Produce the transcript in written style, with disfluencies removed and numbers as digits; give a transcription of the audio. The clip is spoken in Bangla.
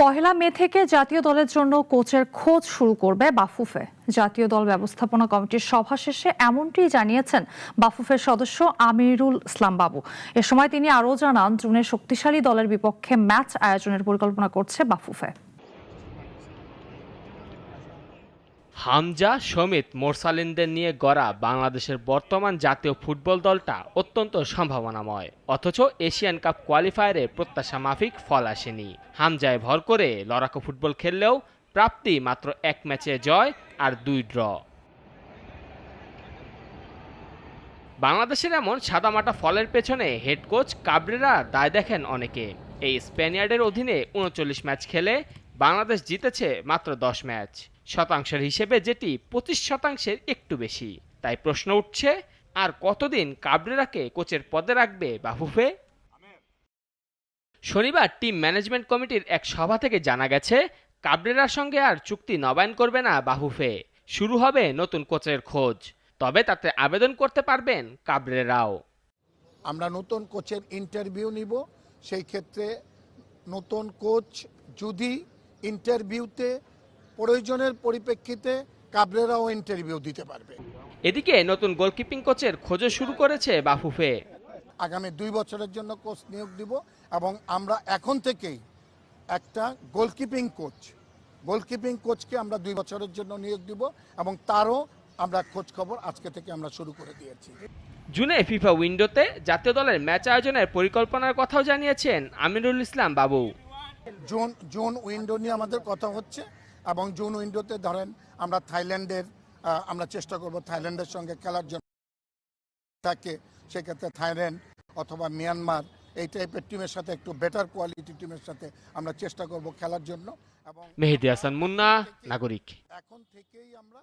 পহেলা মে থেকে জাতীয় দলের জন্য কোচের খোঁজ শুরু করবে বাফুফে। জাতীয় দল ব্যবস্থাপনা কমিটির সভা শেষে এমনটি জানিয়েছেন বাফুফের সদস্য আমিরুল ইসলাম বাবু। এ সময় তিনি আরও জানান, জুনে শক্তিশালী দলের বিপক্ষে ম্যাচ আয়োজনের পরিকল্পনা করছে বাফুফে। হামজা, সমিত, মোরসালিনদের নিয়ে গড়া বাংলাদেশের বর্তমান জাতীয় ফুটবল দলটা অত্যন্ত সম্ভাবনাময়, অথচ এশিয়ান কাপ কোয়ালিফায়ারে প্রত্যাশা মাফিক ফল আসেনি। হামজায় ভর করে লড়াকু ফুটবল খেললেও প্রাপ্তি মাত্র এক ম্যাচে জয় আর 2 ড্র। বাংলাদেশের এমন সাদামাটা ফলের পেছনে হেড কোচ কাবরেরা দায় দেখেন অনেকে। এই স্প্যানিয়ার্ডের অধীনে 39 ম্যাচ খেলে বাংলাদেশ জিতেছে মাত্র 10 ম্যাচ, শতাংশের হিসেবে যেটি 25% একটু বেশি। তাই প্রশ্ন উঠছে, আর কতদিন কাবরেরাকে কোচের পদে রাখবে বাফুফে? শনিবার টিম ম্যানেজমেন্ট কমিটির এক সভা থেকে জানা গেছে, কাবরেরার সঙ্গে আর চুক্তি নবায়ন করবে না বাফুফে। শুরু হবে নতুন কোচের খোঁজ, তবে তাতে আবেদন করতে পারবেন কাবরেরাও। আমরা নতুন কোচের ইন্টারভিউ নিব। সেই ক্ষেত্রে নতুন কোচ যদি ইন্টারভিউতে প্রয়োজনের পরিপ্রেক্ষিতে কাবরেরাও ইন্টারভিউ দিতে পারবে। এদিকে নতুন গোলকিপিং কোচের খোঁজও শুরু করেছে বাফুফে। আগামী 2 বছরের জন্য কোচ নিয়োগ দিব এবং আমরা এখন থেকেই একটা গোলকিপিং কোচকে আমরা 2 বছরের জন্য নিয়োগ দিব এবং তারও আমরা খোঁজ খবর আজকে থেকে আমরা শুরু করে দিয়েছি। জুনে ফিফা উইন্ডোতে জাতীয় দলের ম্যাচ আয়োজনের পরিকল্পনার কথাও জানিয়েছেন আমিরুল ইসলাম বাবু। জুন উইন্ডো নিয়ে আমাদের কথা হচ্ছে এবং জুন উইন্ডোতে ধরেন আমরা আমরা চেষ্টা করব থাইল্যান্ডের সঙ্গে খেলার জন্য। থাকে সেক্ষেত্রে থাইল্যান্ড অথবা মিয়ানমার এই টাইপের টিমের সাথে, একটু বেটার কোয়ালিটি টিমের সাথে আমরা চেষ্টা করব খেলার জন্য। এবং মেহেদী হাসান মুন্না, নাগরিক। এখন থেকেই আমরা